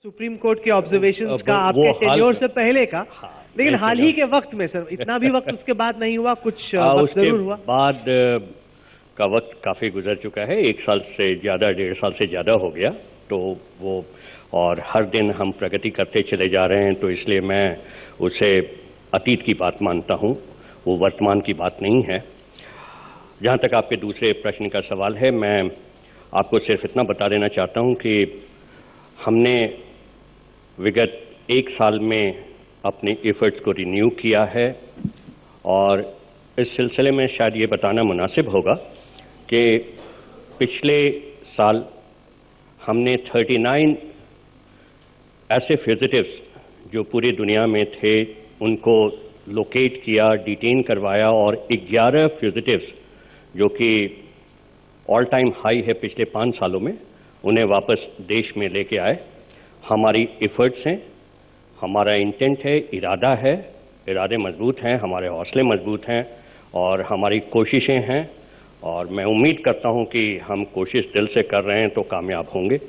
Supreme court के observations का आपके टेन्योर से पहले का, लेकिन हाल ही के वक्त में सर, इतना भी वक्त उसके बाद नहीं हुआ, कुछ वक्त जरूर हुआ। बाद का वक्त काफ़ी गुजर चुका है, 1 साल से ज़्यादा, 1.5 साल से ज़्यादा हो गया। तो वो और हर दिन हम प्रगति करते चले जा रहे हैं, तो इसलिए मैं उसे अतीत की बात मानता हूँ, वो वर्तमान की बात नहीं है। जहाँ तक आपके दूसरे प्रश्न का सवाल है, मैं आपको सिर्फ इतना बता देना चाहता हूँ कि हमने विगत 1 साल में अपने एफर्ट्स को रिन्यू किया है, और इस सिलसिले में शायद ये बताना मुनासिब होगा कि पिछले साल हमने 39 ऐसे फ्यूजिटिव्स जो पूरी दुनिया में थे उनको लोकेट किया, डिटेन करवाया, और 11 फ्यूजिटिव्स जो कि ऑल टाइम हाई है पिछले 5 सालों में, उन्हें वापस देश में लेके आए। हमारी एफर्ट्स हैं, हमारा इंटेंट है, इरादा है, इरादे मजबूत हैं, हमारे हौसले मजबूत हैं और हमारी कोशिशें हैं, और मैं उम्मीद करता हूं कि हम कोशिश दिल से कर रहे हैं तो कामयाब होंगे,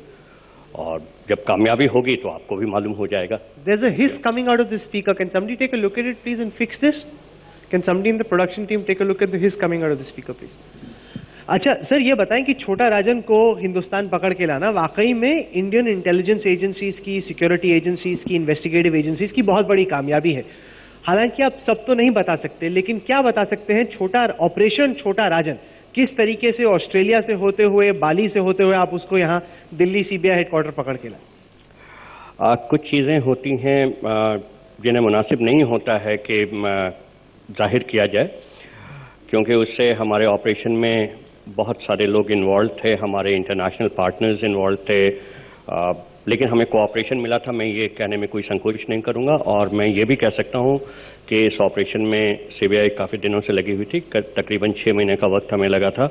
और जब कामयाबी होगी तो आपको भी मालूम हो जाएगा। There's a hiss coming out of the speaker. Can somebody take a look at it please and fix this? Can somebody in the production team take a look at the hiss coming out of the speaker please? अच्छा sir, ये बताएं कि छोटा राजन को हिंदुस्तान पकड़ के लाना वाकई में इंडियन इंटेलिजेंस एजेंसीज की, सिक्योरिटी एजेंसीज की, इन्वेस्टिगेटिव एजेंसीज की बहुत बड़ी कामयाबी है। हालांकि आप सब तो नहीं बता सकते, लेकिन क्या बता सकते हैं ऑपरेशन छोटा राजन किस तरीके से ऑस्ट्रेलिया से होते हुए, बाली से होते हुए आप उसको यहाँ दिल्ली सीबीआई हेडक्वार्टर पकड़ के लाए? कुछ चीज़ें होती हैं जिन्हें मुनासिब नहीं होता है कि जाहिर किया जाए, क्योंकि उससे हमारे ऑपरेशन में बहुत सारे लोग इन्वॉल्व थे, हमारे इंटरनेशनल पार्टनर्स इन्वॉल्व थे, लेकिन हमें कोऑपरेशन मिला था। मैं ये कहने में कोई संकोच नहीं करूँगा, और मैं ये भी कह सकता हूँ कि इस ऑपरेशन में सीबीआई काफ़ी दिनों से लगी हुई थी, तकरीबन 6 महीने का वक्त हमें लगा था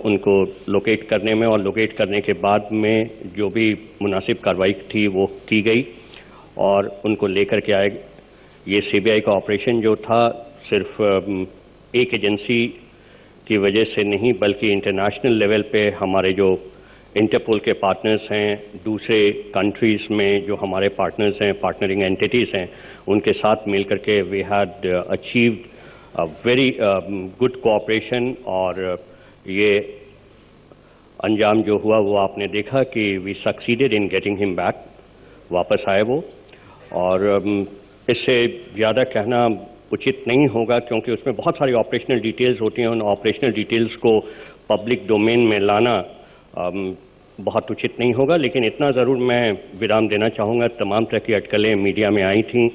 उनको लोकेट करने में, और लोकेट करने के बाद में जो भी मुनासिब कार्रवाई थी वो की गई और उनको लेकर के आए। ये सीबीआई का ऑपरेशन जो था सिर्फ एक एजेंसी की वजह से नहीं, बल्कि इंटरनेशनल लेवल पे हमारे जो इंटरपोल के पार्टनर्स हैं, दूसरे कंट्रीज़ में जो हमारे पार्टनर्स हैं, पार्टनरिंग एंटिटीज़ हैं, उनके साथ मिलकर के we had achieved a very good cooperation, और ये अंजाम जो हुआ वो आपने देखा कि we succeeded in getting him back, वापस आए वो। और इससे ज़्यादा कहना उचित नहीं होगा, क्योंकि उसमें बहुत सारी ऑपरेशनल डिटेल्स होती हैं, उन ऑपरेशनल डिटेल्स को पब्लिक डोमेन में लाना बहुत उचित नहीं होगा। लेकिन इतना ज़रूर मैं विराम देना चाहूँगा, तमाम तरह की अटकलें मीडिया में आई थीं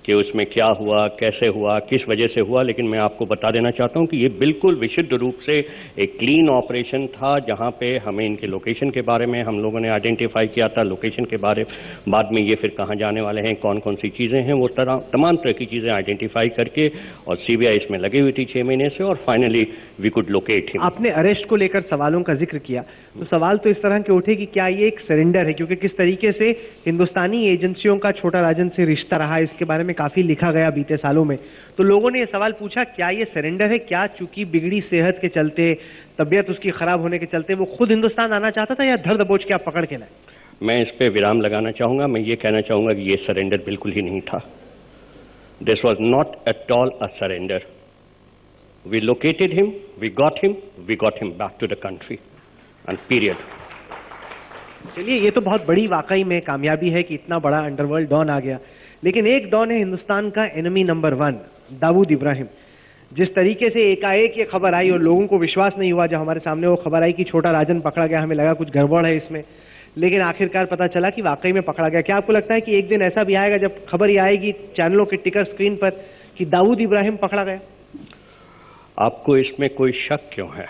कि उसमें क्या हुआ, कैसे हुआ, किस वजह से हुआ, लेकिन मैं आपको बता देना चाहता हूं कि ये बिल्कुल विशुद्ध रूप से एक क्लीन ऑपरेशन था, जहां पे हमें इनके लोकेशन के बारे में हम लोगों ने आइडेंटिफाई किया था, लोकेशन के बारे बाद में ये फिर कहां जाने वाले हैं, कौन कौन सी चीज़ें हैं, वो तमाम तरह की चीज़ें आइडेंटिफाई करके, और सीबीआई इसमें लगी हुई थी 6 महीने से, और finally we could locate him. आपने अरेस्ट को लेकर सवालों का जिक्र किया, तो सवाल तो इस तरह के उठे कि क्या ये एक सरेंडर है, क्योंकि किस तरीके से हिंदुस्तानी एजेंसियों का छोटा राजन से रिश्ता रहा, इसके बारे में काफी लिखा गया बीते सालों में। तो लोगों ने ये सवाल पूछा, क्या ये सरेंडर है? क्या चूंकि बिगड़ी सेहत के चलते, तबीयत उसकी खराब होने के चलते वो खुद हिंदुस्तान आना चाहता था, या धर दबोच के आप पकड़ के लाए? मैं इस पे विराम लगाना चाहूंगा। मैं ये कहना चाहूंगा कि ये सरेंडर बिल्कुल ही नहीं था। This was not at all a surrender. We located him, we got him back to the country and period. चलिए, ये तो बहुत बड़ी वाकई में कामयाबी है कि इतना बड़ा अंडरवर्ल्ड डॉन आ गया, लेकिन एक डॉन है हिंदुस्तान का एनिमी नंबर 1, दाऊद इब्राहिम। जिस तरीके से एकाएक ये खबर आई और लोगों को विश्वास नहीं हुआ जब हमारे सामने वो खबर आई कि छोटा राजन पकड़ा गया, हमें लगा कुछ गड़बड़ है इसमें, लेकिन आखिरकार पता चला कि वाकई में पकड़ा गया। क्या आपको लगता है कि एक दिन ऐसा भी आएगा जब खबर ये आएगी चैनलों के टिकर स्क्रीन पर कि दाऊद इब्राहिम पकड़ा गया? आपको इसमें कोई शक क्यों है?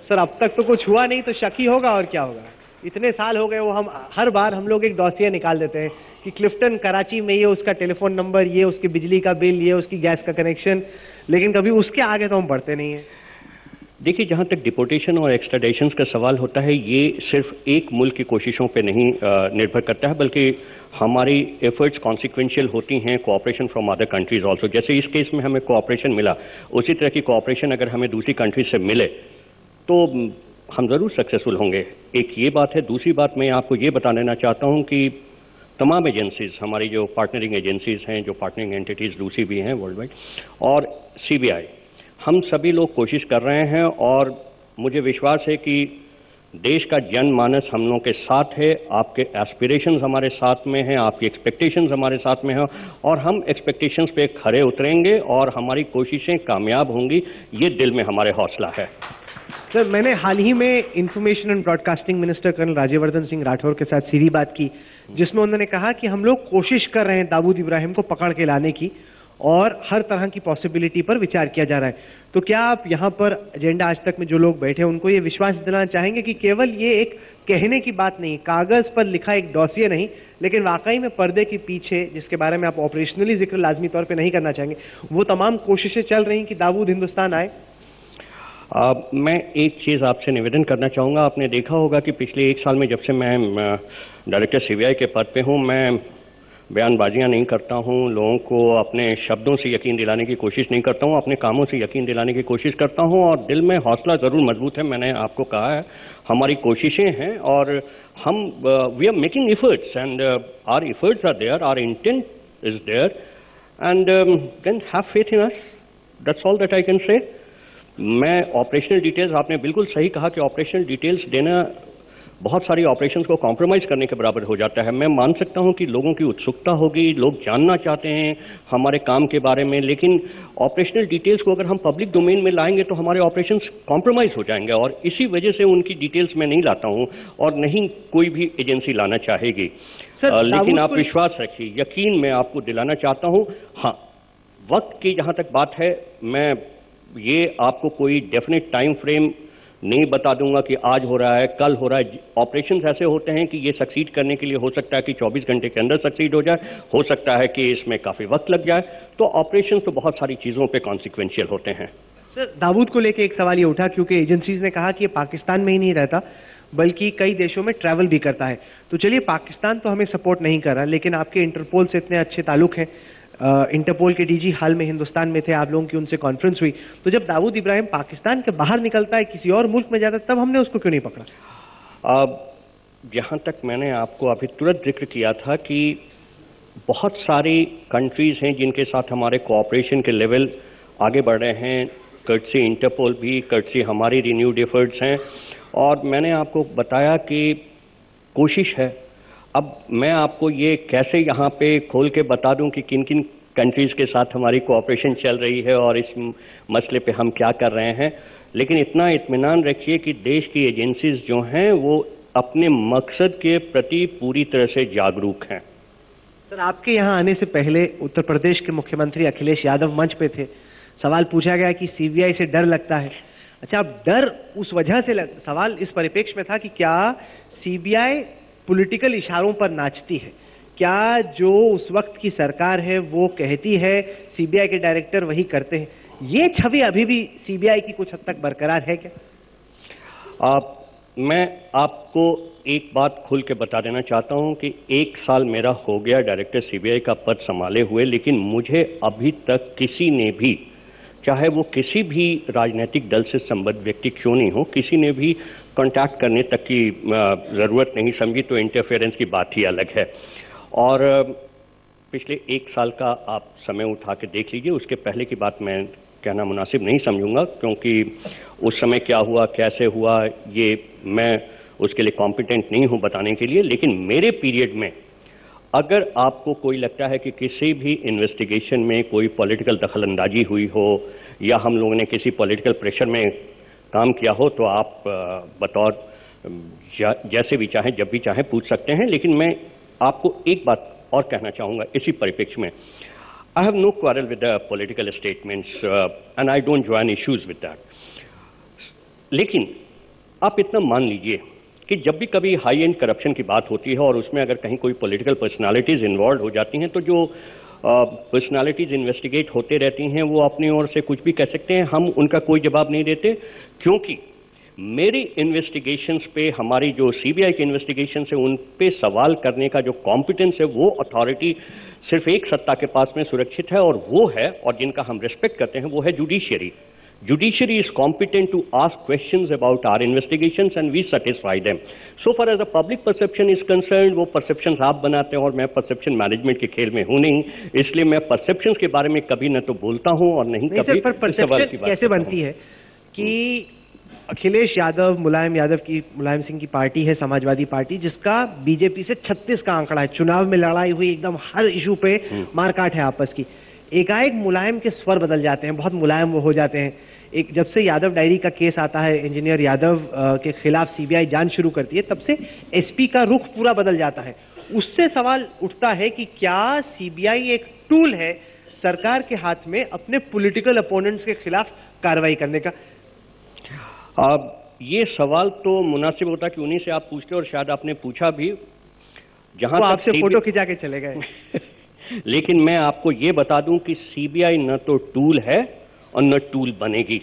सर, अब तक तो कुछ हुआ नहीं, तो शक ही होगा और क्या होगा। इतने साल हो गए, वो हर बार हम लोग एक डॉसिया निकाल देते हैं कि क्लिफ्टन कराची में ये उसका टेलीफोन नंबर, ये उसकी बिजली का बिल, ये उसकी गैस का कनेक्शन, लेकिन कभी उसके आगे तो हम बढ़ते नहीं हैं। देखिए, जहाँ तक डिपोर्टेशन और एक्स्ट्राडेशन का सवाल होता है, ये सिर्फ एक मुल्क की कोशिशों पे नहीं निर्भर करता है, बल्कि हमारी एफर्ट्स कॉन्सिक्वेंशियल होती हैं, cooperation from other countries also. जैसे इस केस में हमें कोऑपरेशन मिला, उसी तरह की कोऑपरेशन अगर हमें दूसरी कंट्री से मिले तो हम ज़रूर सक्सेसफुल होंगे। एक ये बात है। दूसरी बात मैं आपको ये बता देना चाहता हूँ कि तमाम एजेंसीज़, हमारी जो पार्टनरिंग एजेंसीज़ हैं, जो पार्टनरिंग एंटिटीज़ दूसरी भी हैं वर्ल्ड वाइड, और सीबीआई, हम सभी लोग कोशिश कर रहे हैं और मुझे विश्वास है कि देश का जनमानस हम लोगों के साथ है। आपके एस्पिरेशंस हमारे साथ में हैं, आपकी एक्सपेक्टेशंस हमारे साथ में हैं, और हम एक्सपेक्टेशंस पे खरे उतरेंगे और हमारी कोशिशें कामयाब होंगी, ये दिल में हमारे हौसला है। सर, मैंने हाल ही में information and broadcasting minister colonel Rajyavardhan Singh Rathore के साथ सीधी बात की, जिसमें उन्होंने कहा कि हम लोग कोशिश कर रहे हैं दाऊद इब्राहिम को पकड़ के लाने की और हर तरह की पॉसिबिलिटी पर विचार किया जा रहा है। तो क्या आप यहाँ पर एजेंडा आज तक में जो लोग बैठे हैं उनको ये विश्वास दिलाना चाहेंगे कि केवल ये एक कहने की बात नहीं, कागज पर लिखा एक डॉसिए नहीं, लेकिन वाकई में पर्दे के पीछे, जिसके बारे में आप ऑपरेशनली जिक्र लाजमी तौर पर नहीं करना चाहेंगे, वो तमाम कोशिशें चल रही कि दाऊद हिंदुस्तान आए? मैं एक चीज़ आपसे निवेदन करना चाहूँगा। आपने देखा होगा कि पिछले 1 साल में जब से मैं डायरेक्टर सीबीआई के पद पे हूँ, मैं बयानबाजियाँ नहीं करता हूँ, लोगों को अपने शब्दों से यकीन दिलाने की कोशिश नहीं करता हूँ, अपने कामों से यकीन दिलाने की कोशिश करता हूँ, और दिल में हौसला ज़रूर मजबूत है। मैंने आपको कहा है हमारी कोशिशें हैं और हम we are making efforts and our efforts are there, our intent is there, and can have faith in us, that's all that I can say. मैं ऑपरेशनल डिटेल्स, आपने बिल्कुल सही कहा कि ऑपरेशनल डिटेल्स देना बहुत सारी ऑपरेशंस को कॉम्प्रोमाइज़ करने के बराबर हो जाता है। मैं मान सकता हूं कि लोगों की उत्सुकता होगी, लोग जानना चाहते हैं हमारे काम के बारे में, लेकिन ऑपरेशनल डिटेल्स को अगर हम पब्लिक डोमेन में लाएंगे तो हमारे ऑपरेशंस कॉम्प्रोमाइज़ हो जाएंगे, और इसी वजह से उनकी डिटेल्स मैं नहीं लाता हूं और नहीं कोई भी एजेंसी लाना चाहेगी। लेकिन आप विश्वास रखिए, यकीन मैं आपको दिलाना चाहता हूँ। हाँ, वक्त की जहाँ तक बात है, मैं ये आपको कोई डेफिनेट टाइम फ्रेम नहीं बता दूंगा कि आज हो रहा है, कल हो रहा है। ऑपरेशंस ऐसे होते हैं कि ये सक्सीड करने के लिए हो सकता है कि 24 घंटे के अंदर सक्सीड हो जाए, हो सकता है कि इसमें काफ़ी वक्त लग जाए। तो ऑपरेशंस तो बहुत सारी चीज़ों पे कॉन्सिक्वेंशियल होते हैं। सर, दाऊद को लेके एक सवाल ये उठा, क्योंकि एजेंसीज ने कहा कि ये पाकिस्तान में ही नहीं रहता बल्कि कई देशों में ट्रैवल भी करता है। तो चलिए, पाकिस्तान तो हमें सपोर्ट नहीं कर रहा, लेकिन आपके इंटरपोल से इतने अच्छे ताल्लुक हैं, इंटरपोल के डीजी हाल में हिंदुस्तान में थे, आप लोगों की उनसे कॉन्फ्रेंस हुई, तो जब दाऊद इब्राहिम पाकिस्तान के बाहर निकलता है, किसी और मुल्क में जाता है, तब हमने उसको क्यों नहीं पकड़ा? जहाँ तक मैंने आपको अभी तुरंत जिक्र किया था कि बहुत सारी कंट्रीज़ हैं जिनके साथ हमारे कोऑपरेशन के लेवल आगे बढ़ रहे हैं, कर्टसी इंटरपोल भी, कर्टसी हमारी रिन्यूड एफर्ट्स हैं, और मैंने आपको बताया कि कोशिश है। अब मैं आपको ये कैसे यहाँ पे खोल के बता दूं कि किन किन कंट्रीज़ के साथ हमारी कोऑपरेशन चल रही है और इस मसले पे हम क्या कर रहे हैं, लेकिन इतना इत्मीनान रखिए कि देश की एजेंसीज जो हैं वो अपने मकसद के प्रति पूरी तरह से जागरूक हैं। सर, आपके यहाँ आने से पहले उत्तर प्रदेश के मुख्यमंत्री अखिलेश यादव मंच पे थे, सवाल पूछा गया कि सीबीआई से डर लगता है। अच्छा, अब डर उस वजह से सवाल इस परिप्रेक्ष्य में था कि क्या सीबीआई पॉलिटिकल इशारों पर नाचती है? क्या जो उस वक्त की सरकार है वो कहती है, सीबीआई के डायरेक्टर वही करते हैं? ये छवि अभी भी सीबीआई की कुछ हद तक बरकरार है क्या? मैं आपको एक बात खुल के बता देना चाहता हूं कि 1 साल मेरा हो गया डायरेक्टर सीबीआई का पद संभाले हुए, लेकिन मुझे अभी तक किसी ने भी, चाहे वो किसी भी राजनीतिक दल से संबद्ध व्यक्ति क्यों नहीं हो, किसी ने भी कांटेक्ट करने तक की ज़रूरत नहीं समझी। तो इंटरफेरेंस की बात ही अलग है। और पिछले 1 साल का आप समय उठा के देख लीजिए, उसके पहले की बात मैं कहना मुनासिब नहीं समझूंगा, क्योंकि उस समय क्या हुआ, कैसे हुआ, ये मैं उसके लिए कॉम्पिटेंट नहीं हूँ बताने के लिए। लेकिन मेरे पीरियड में अगर आपको कोई लगता है कि किसी भी इन्वेस्टिगेशन में कोई पॉलिटिकल दखलंदाजी हुई हो या हम लोगों ने किसी पॉलिटिकल प्रेशर में काम किया हो, तो आप बतौर जैसे भी चाहें, जब भी चाहें पूछ सकते हैं। लेकिन मैं आपको एक बात और कहना चाहूँगा इसी परिप्रेक्ष्य में, I have no quarrel with the political statements and I don't join issues with that. लेकिन आप इतना मान लीजिए कि जब भी कभी हाई एंड करप्शन की बात होती है और उसमें अगर कहीं कोई पॉलिटिकल पर्सनालिटीज़ इन्वॉल्व हो जाती हैं, तो जो पर्सनालिटीज़ इन्वेस्टिगेट होते रहती हैं वो अपनी ओर से कुछ भी कह सकते हैं, हम उनका कोई जवाब नहीं देते, क्योंकि मेरी इन्वेस्टिगेशंस पे, हमारी जो सीबीआई की इन्वेस्टिगेशन है उन पे सवाल करने का जो कॉम्पिटेंस है, वो अथॉरिटी सिर्फ एक सत्ता के पास में सुरक्षित है, और वो है, और जिनका हम रिस्पेक्ट करते हैं, वो है judiciary. Judiciary is competent to ask questions about our investigations and we satisfy them. So far as the public perception is concerned, वो perceptions आप बनाते हैं और मैं perception management के खेल में हूँ नहीं, इसलिए मैं perceptions के बारे में कभी न तो बोलता हूँ और नहीं कभी इस सवाल की बात कैसे बनती है कि अखिलेश यादव, मुलायम सिंह की पार्टी है समाजवादी पार्टी, जिसका बीजेपी से 36 का आंकड़ा है, चुनाव में लड़ाई हुई, एकदम हर इशू पे मारकाट है आपस की। एकाएक मुलायम के स्वर बदल जाते हैं, बहुत मुलायम वो हो जाते हैं। एक जब से यादव डायरी का केस आता है, इंजीनियर यादव के खिलाफ सीबीआई जांच शुरू करती है, तब से एसपी का रुख पूरा बदल जाता है। उससे सवाल उठता है कि क्या सीबीआई एक टूल है सरकार के हाथ में अपने पॉलिटिकल अपोनेंट्स के खिलाफ कार्रवाई करने का? अब ये सवाल तो मुनासिब होता कि उन्हीं से आप पूछते और शायद आपने पूछा भी, जहां तो आपसे फोटो खिंचा के चले गए। लेकिन मैं आपको ये बता दूं कि सीबीआई न तो टूल है और न टूल बनेगी।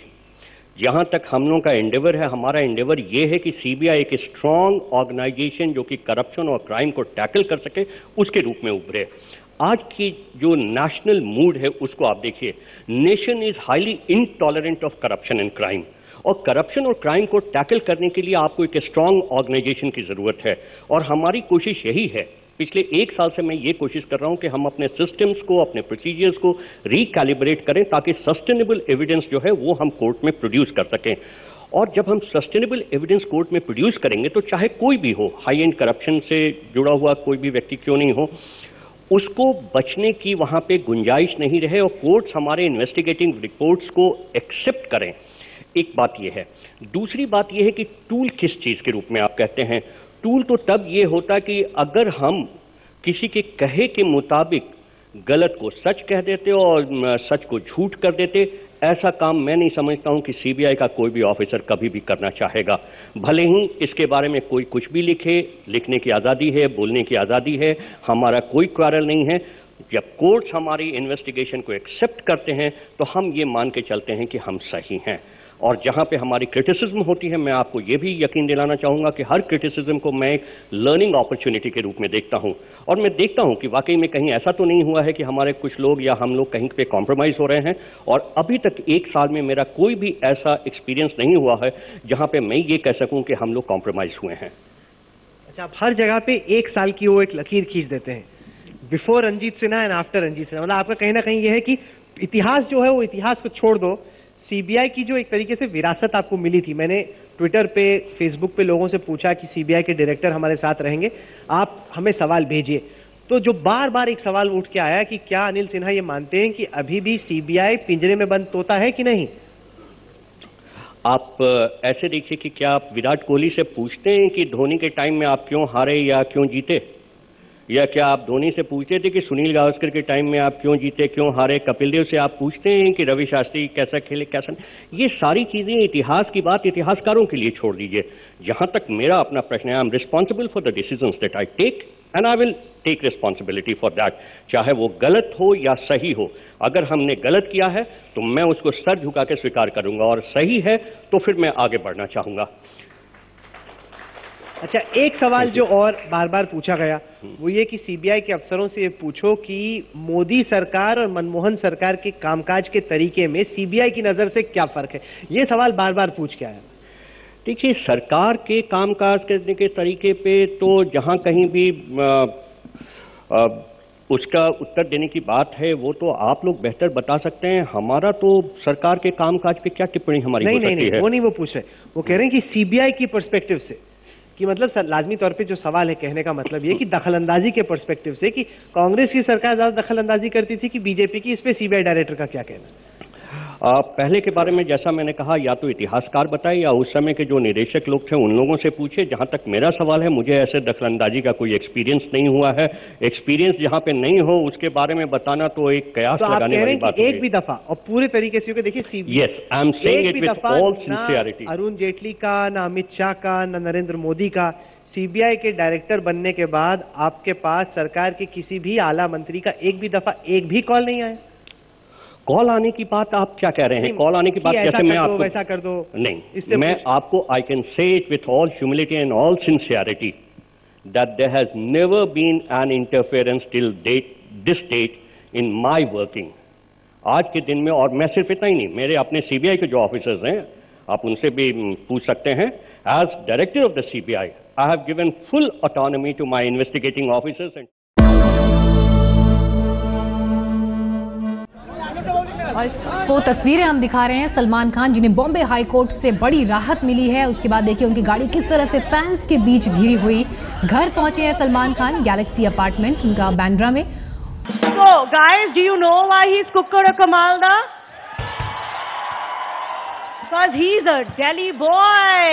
जहां तक हम लोगों का एंडेवर है, हमारा एंडेवर ये है कि सीबीआई एक स्ट्रांग ऑर्गेनाइजेशन जो कि करप्शन और क्राइम को टैकल कर सके, उसके रूप में उभरे। आज की जो नेशनल मूड है उसको आप देखिए, nation is highly intolerant of corruption and crime, और करप्शन और क्राइम को टैकल करने के लिए आपको एक स्ट्रांग ऑर्गेनाइजेशन की जरूरत है। और हमारी कोशिश यही है, पिछले 1 साल से मैं ये कोशिश कर रहा हूं कि हम अपने सिस्टम्स को, अपने प्रोसीजर्स को रिकैलिब्रेट करें ताकि सस्टेनेबल एविडेंस जो है वो हम कोर्ट में प्रोड्यूस कर सकें। और जब हम सस्टेनेबल एविडेंस कोर्ट में प्रोड्यूस करेंगे तो चाहे कोई भी हो, हाई एंड करप्शन से जुड़ा हुआ कोई भी व्यक्ति क्यों नहीं हो, उसको बचने की वहां पे गुंजाइश नहीं रहे और कोर्ट्स हमारे इन्वेस्टिगेटिंग रिपोर्ट्स को एक्सेप्ट करें। एक बात यह है। दूसरी बात यह है कि टूल किस चीज के रूप में आप कहते हैं? टूल तो तब ये होता कि अगर हम किसी के कहे के मुताबिक गलत को सच कह देते और सच को झूठ कर देते, ऐसा काम मैं नहीं समझता हूं कि सीबीआई का कोई भी ऑफिसर कभी भी करना चाहेगा। भले ही इसके बारे में कोई कुछ भी लिखे, लिखने की आज़ादी है, बोलने की आज़ादी है, हमारा कोई क्वारल नहीं है। जब कोर्ट्स हमारी इन्वेस्टिगेशन को एक्सेप्ट करते हैं तो हम ये मान के चलते हैं कि हम सही हैं। और जहां पे हमारी क्रिटिसिज्म होती है, मैं आपको ये भी यकीन दिलाना चाहूंगा कि हर क्रिटिसिज्म को मैं एक लर्निंग अपॉर्चुनिटी के रूप में देखता हूं। और मैं देखता हूं कि वाकई में कहीं ऐसा तो नहीं हुआ है कि हमारे कुछ लोग या हम लोग कहीं पे कॉम्प्रोमाइज हो रहे हैं। और अभी तक 1 साल में मेरा कोई भी ऐसा एक्सपीरियंस नहीं हुआ है जहां पे मैं ये कह सकूं कि हम लोग कॉम्प्रोमाइज हुए हैं। अच्छा, आप हर जगह पे 1 साल की वो एक लकीर खींच देते हैं, before Ranjit Sinha and after Ranjit Sinha. मतलब आपका कहीं ना कहीं ये है कि इतिहास जो है वो इतिहास को छोड़ दो, सीबीआई की जो एक तरीके से विरासत आपको मिली थी। मैंने ट्विटर पे, फेसबुक पे लोगों से पूछा कि सीबीआई के डायरेक्टर हमारे साथ रहेंगे, आप हमें सवाल भेजिए। तो जो बार बार एक सवाल उठ के आया कि क्या अनिल सिन्हा ये मानते हैं कि अभी भी सीबीआई पिंजरे में बंद तोता है कि नहीं? आप ऐसे देखिए कि क्या आप विराट कोहली से पूछते हैं कि धोनी के टाइम में आप क्यों हारे या क्यों जीते? या क्या आप धोनी से पूछते थे कि सुनील गावस्कर के टाइम में आप क्यों जीते, क्यों हारे? कपिल देव से आप पूछते हैं कि रवि शास्त्री कैसा खेले, कैसा नहीं? ये सारी चीजें इतिहास की बात इतिहासकारों के लिए छोड़ दीजिए। जहां तक मेरा अपना प्रश्न है, I am responsible for the decisions that I take and I will take responsibility for that, चाहे वो गलत हो या सही हो। अगर हमने गलत किया है तो मैं उसको सर झुका के स्वीकार करूंगा, और सही है तो फिर मैं आगे बढ़ना चाहूंगा। अच्छा, एक सवाल जो और बार बार पूछा गया वो ये कि सीबीआई के अफसरों से ये पूछो कि मोदी सरकार और मनमोहन सरकार के कामकाज के तरीके में सीबीआई की नजर से क्या फर्क है? ये सवाल बार बार पूछ के आया। देखिए, सरकार के कामकाज करने के तरीके पे तो जहां कहीं भी उसका उत्तर देने की बात है वो तो आप लोग बेहतर बता सकते हैं। हमारा तो सरकार के कामकाज पे क्या टिप्पणी हमारी हो सकती है? वो नहीं वो पूछ रहे, वो कह रहे हैं कि सीबीआई की पर्सपेक्टिव से, कि मतलब लाजमी तौर पे जो सवाल है कहने का मतलब ये कि दखलंदाजी के पर्सपेक्टिव से, कि कांग्रेस की सरकार ज्यादा दखलंदाजी करती थी कि बीजेपी की, इस पे सीबीआई डायरेक्टर का क्या कहना? पहले के बारे में जैसा मैंने कहा, या तो इतिहासकार बताए या उस समय के जो निदेशक लोग थे उन लोगों से पूछे। जहां तक मेरा सवाल है, मुझे ऐसे दखलंदाजी का कोई एक्सपीरियंस नहीं हुआ है। एक्सपीरियंस जहां पे नहीं हो उसके बारे में बताना तो एक कयास लगाने वाली बात है। एक भी दफा और पूरे तरीके से देखिए, yes, I am saying it with all sincerity, Arun Jaitley का, ना अमित शाह का, ना नरेंद्र मोदी का, सीबीआई के डायरेक्टर बनने के बाद आपके पास सरकार के किसी भी आला मंत्री का एक भी दफा एक भी कॉल नहीं आया? कॉल आने की बात आप क्या कह रहे हैं? कॉल आने की बात कैसे मैं आपको, वैसा कर दो नहीं, मैं आपको I can say it with all humility and all sincerity that there has never been an interference till this date in my working. आज के दिन में, और मैं सिर्फ इतना ही नहीं, मेरे अपने सीबीआई के जो ऑफिसर्स हैं, आप उनसे भी पूछ सकते हैं, as director of the CBI I have given full autonomy to my investigating officers and और वो तस्वीरें हम दिखा रहे हैं सलमान खान जिन्हें बॉम्बे हाई कोर्ट से बड़ी राहत मिली है। उसके बाद देखिए उनकी गाड़ी किस तरह से फैंस के बीच घिरी हुई। घर पहुंचे हैं सलमान खान गैलेक्सी अपार्टमेंट उनका बांद्रा में। So guys, do you know why he's Kukkada Kamalda? Because he's a Delhi boy.